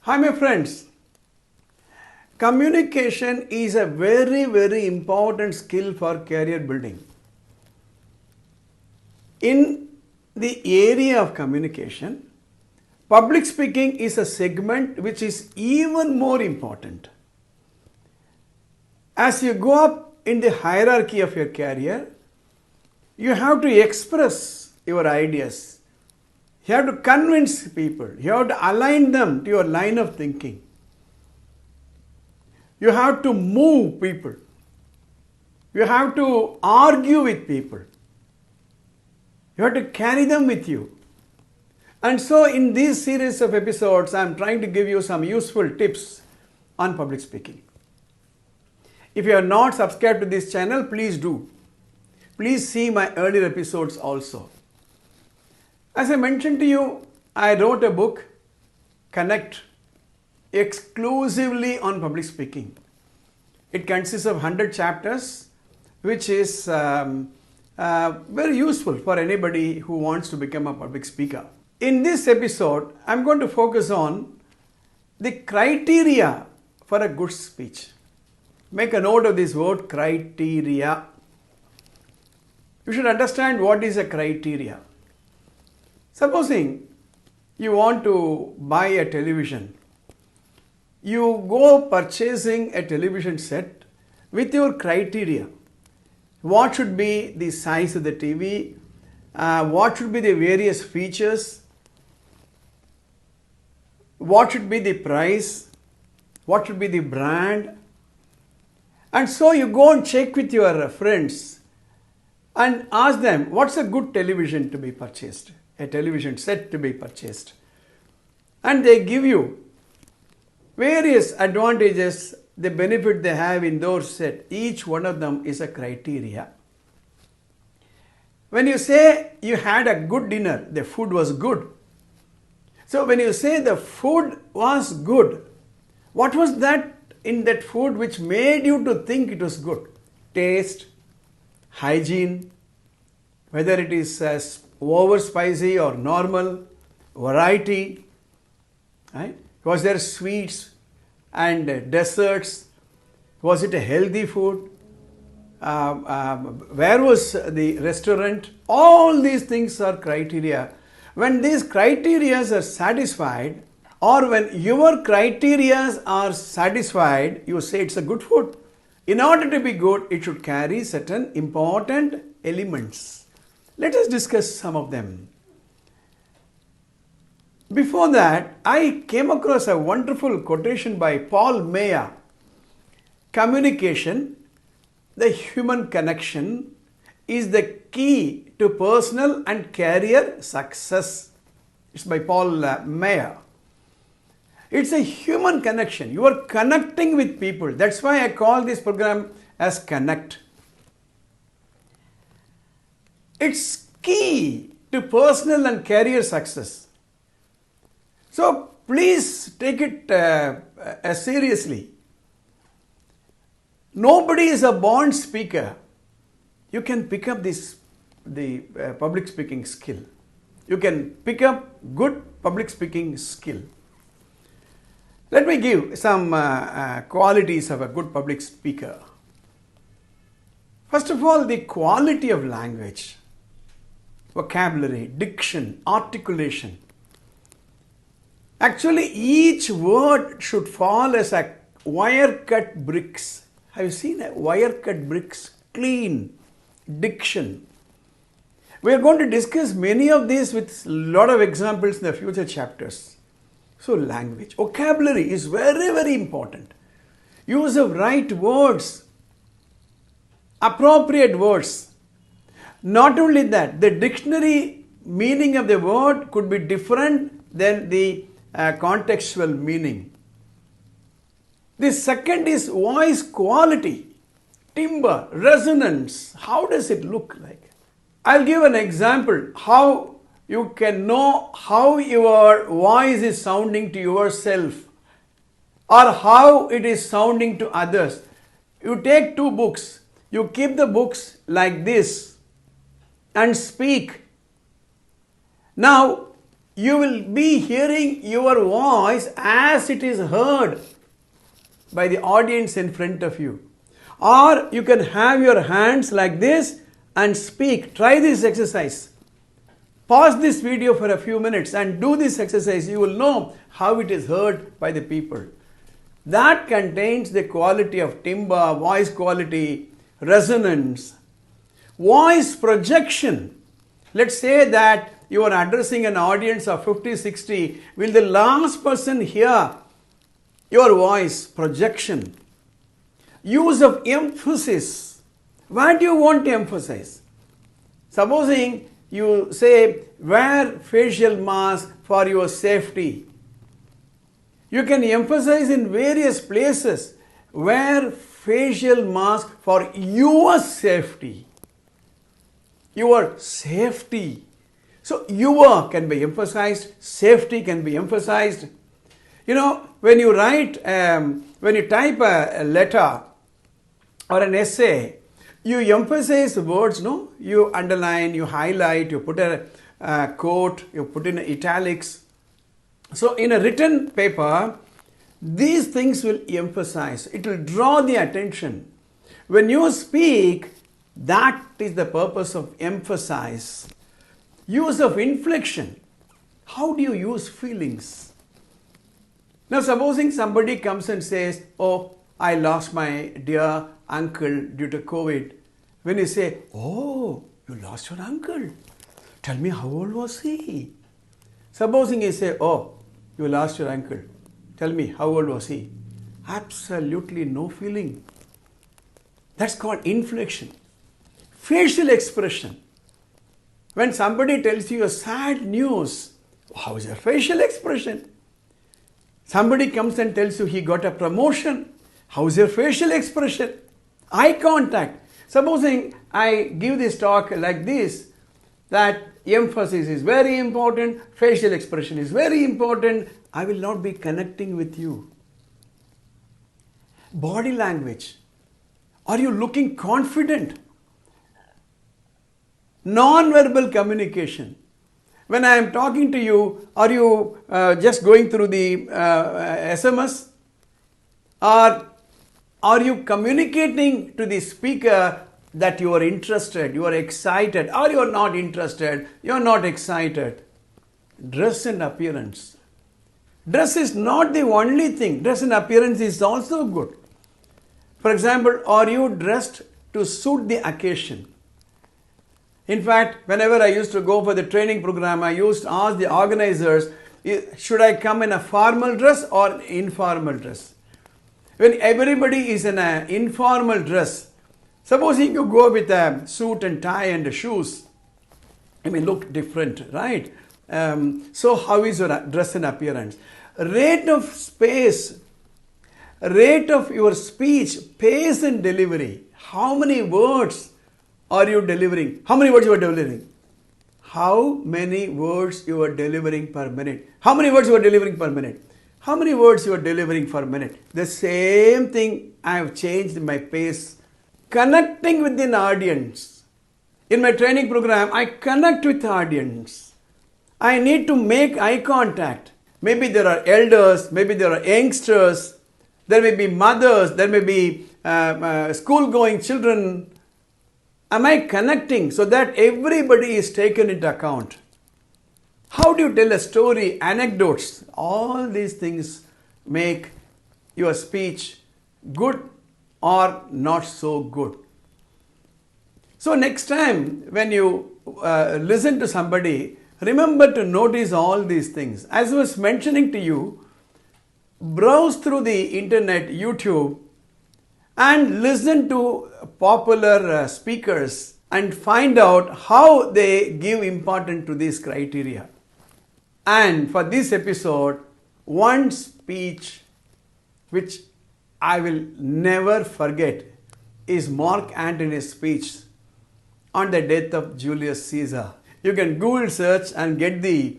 Hi my friends, communication is a very important skill for career building. In the area of communication, public speaking is a segment which is even more important. As you go up in the hierarchy of your career, you have to express your ideas. You have to convince people. You have to align them to your line of thinking. You have to move people. You have to argue with people. You have to carry them with you. And so in this series of episodes, I am trying to give you some useful tips on public speaking. If you are not subscribed to this channel, please do. Please see my earlier episodes also. As I mentioned to you, I wrote a book, Connect, exclusively on public speaking. It consists of 100 chapters, which is very useful for anybody who wants to become a public speaker. In this episode, I'm going to focus on the criteria for a good speech. Make a note of this word, criteria. You should understand what is a criteria. Supposing you want to buy a television, you go purchasing a television set with your criteria. What should be the size of the TV? What should be the various features? What should be the price? What should be the brand? And so you go and check with your friends and ask them, what's a good television to be purchased? A television set to be purchased. And they give you various advantages, the benefit they have in those set. Each one of them is a criteria. When you say you had a good dinner, the food was good. So when you say the food was good, what was that in that food which made you to think it was good? Taste, hygiene, whether it is over spicy or normal, variety, right? Was there sweets and desserts? Was it a healthy food? Where was the restaurant? All these things are criteria. When these criteria are satisfied, or when your criteria are satisfied, you say it's a good food. In order to be good, it should carry certain important elements. Let us discuss some of them. Before that, I came across a wonderful quotation by Paul Meyer. Communication, the human connection, is the key to personal and career success. It's by Paul Meyer. It's a human connection. You are connecting with people. That's why I call this program as Connect. It's key to personal and career success. So please take it seriously. Nobody is a born speaker. You can pick up the public speaking skill. You can pick up good public speaking skill. Let me give some qualities of a good public speaker. First of all, the quality of language, vocabulary, diction, articulation. Actually, each word should fall as a wire-cut bricks. Have you seen a wire-cut bricks? Clean diction. We are going to discuss many of these with a lot of examples in the future chapters. So language, vocabulary is very important. Use of right words, appropriate words. Not only that, the dictionary meaning of the word could be different than the contextual meaning. The second is voice quality, timbre, resonance. How does it look like? I'll give an example how you can know how your voice is sounding to yourself or how it is sounding to others. You take two books, you keep the books like this and speak. Now, you will be hearing your voice as it is heard by the audience in front of you. Or you can have your hands like this and speak. Try this exercise. Pause this video for a few minutes and do this exercise. You will know how it is heard by the people. That contains the quality of timbre, voice quality, resonance, voice projection. Let's say that you are addressing an audience of 50, 60. Will the last person hear your voice projection? Use of emphasis. What do you want to emphasize? Supposing you say, wear facial mask for your safety. You can emphasize in various places, wear facial mask for your safety. Your safety. So, your can be emphasized, safety can be emphasized. You know, when you write, when you type a letter or an essay, you emphasize words, no? You underline, you highlight, you put a quote, you put in italics. So, in a written paper, these things will emphasize. It will draw the attention. When you speak, that is the purpose of emphasize. Use of inflection. How do you use feelings? Now, supposing somebody comes and says, oh, I lost my dear uncle due to COVID. When you say, oh, you lost your uncle. Tell me, how old was he? Supposing you say, oh, you lost your uncle. Tell me, how old was he? Absolutely no feeling. That's called inflection. Facial expression. When somebody tells you a sad news, how is your facial expression? Somebody comes and tells you he got a promotion. How is your facial expression? Eye contact. Supposing I give this talk like this, that emphasis is very important, facial expression is very important, I will not be connecting with you. Body language. Are you looking confident? Non-verbal communication. When I am talking to you, are you just going through the SMS? Or are you communicating to the speaker that you are interested, you are excited, or you are not interested, you are not excited? Dress and appearance. Dress is not the only thing. Dress and appearance is also good. For example, are you dressed to suit the occasion? In fact, whenever I used to go for the training program, I used to ask the organizers, should I come in a formal dress or informal dress? When everybody is in an informal dress, supposing you go with a suit and tie and shoes, it may look different, right? So how is your dress and appearance? Rate of space, rate of your speech, pace and delivery. How many words are you delivering? How many words you are delivering? How many words you are delivering per minute? How many words you are delivering per minute? How many words you are delivering per minute? The same thing I have changed my pace. Connecting with an audience. In my training program, I connect with the audience. I need to make eye contact. Maybe there are elders, maybe there are youngsters, there may be mothers, there may be school-going children. Am I connecting so that everybody is taken into account? How do you tell a story, anecdotes? All these things make your speech good or not so good. So next time when you listen to somebody, remember to notice all these things. As I was mentioning to you, browse through the internet, YouTube, and listen to popular speakers and find out how they give importance to these criteria. And for this episode, one speech which I will never forget is Mark Antony's speech on the death of Julius Caesar. You can Google search and get the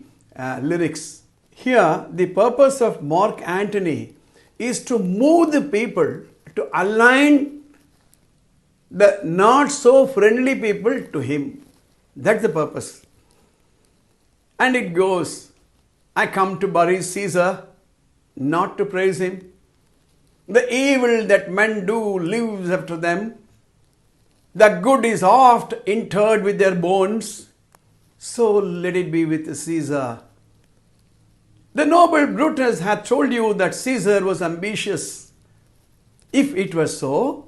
lyrics. Here, the purpose of Mark Antony is to move the people to align the not so friendly people to him. That's the purpose. And it goes, I come to bury Caesar, not to praise him. The evil that men do lives after them. The good is oft interred with their bones. So let it be with Caesar. The noble Brutus hath told you that Caesar was ambitious. If it was so,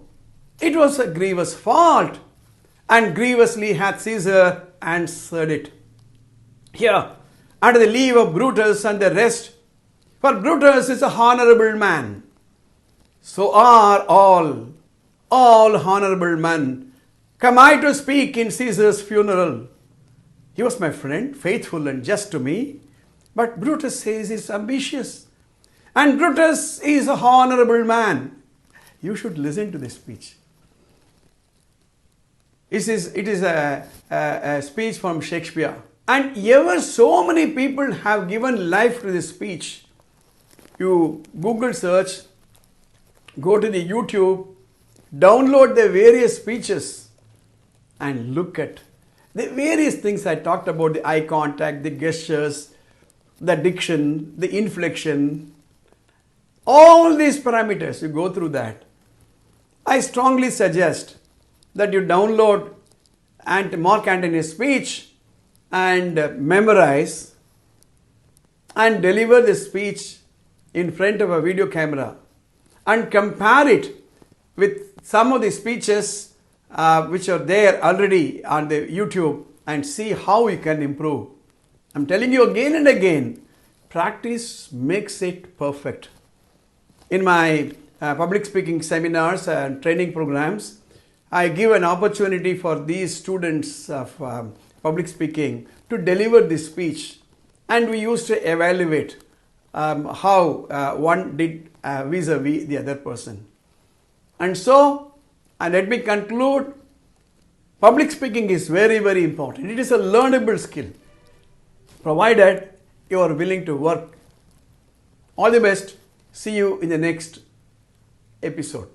it was a grievous fault, and grievously hath Caesar answered it. Here, under the leave of Brutus and the rest, for Brutus is a honorable man, so are all honorable men. Come I to speak in Caesar's funeral. He was my friend, faithful and just to me, but Brutus says he's ambitious, and Brutus is a honorable man. You should listen to this speech. It is a speech from Shakespeare. And ever so many people have given life to this speech. You Google search, go to the YouTube, download the various speeches and look at the various things I talked about, the eye contact, the gestures, the diction, the inflection, all these parameters, you go through that. I strongly suggest that you download Mark Antony's speech and memorize and deliver the speech in front of a video camera and compare it with some of the speeches which are there already on the YouTube and see how you can improve. I'm telling you again and again, practice makes it perfect. In my public speaking seminars and training programs, I give an opportunity for these students of public speaking to deliver this speech, and we used to evaluate how one did vis-a-vis the other person. And so, let me conclude, public speaking is very, very important. It is a learnable skill, provided you are willing to work. All the best. See you in the next episode.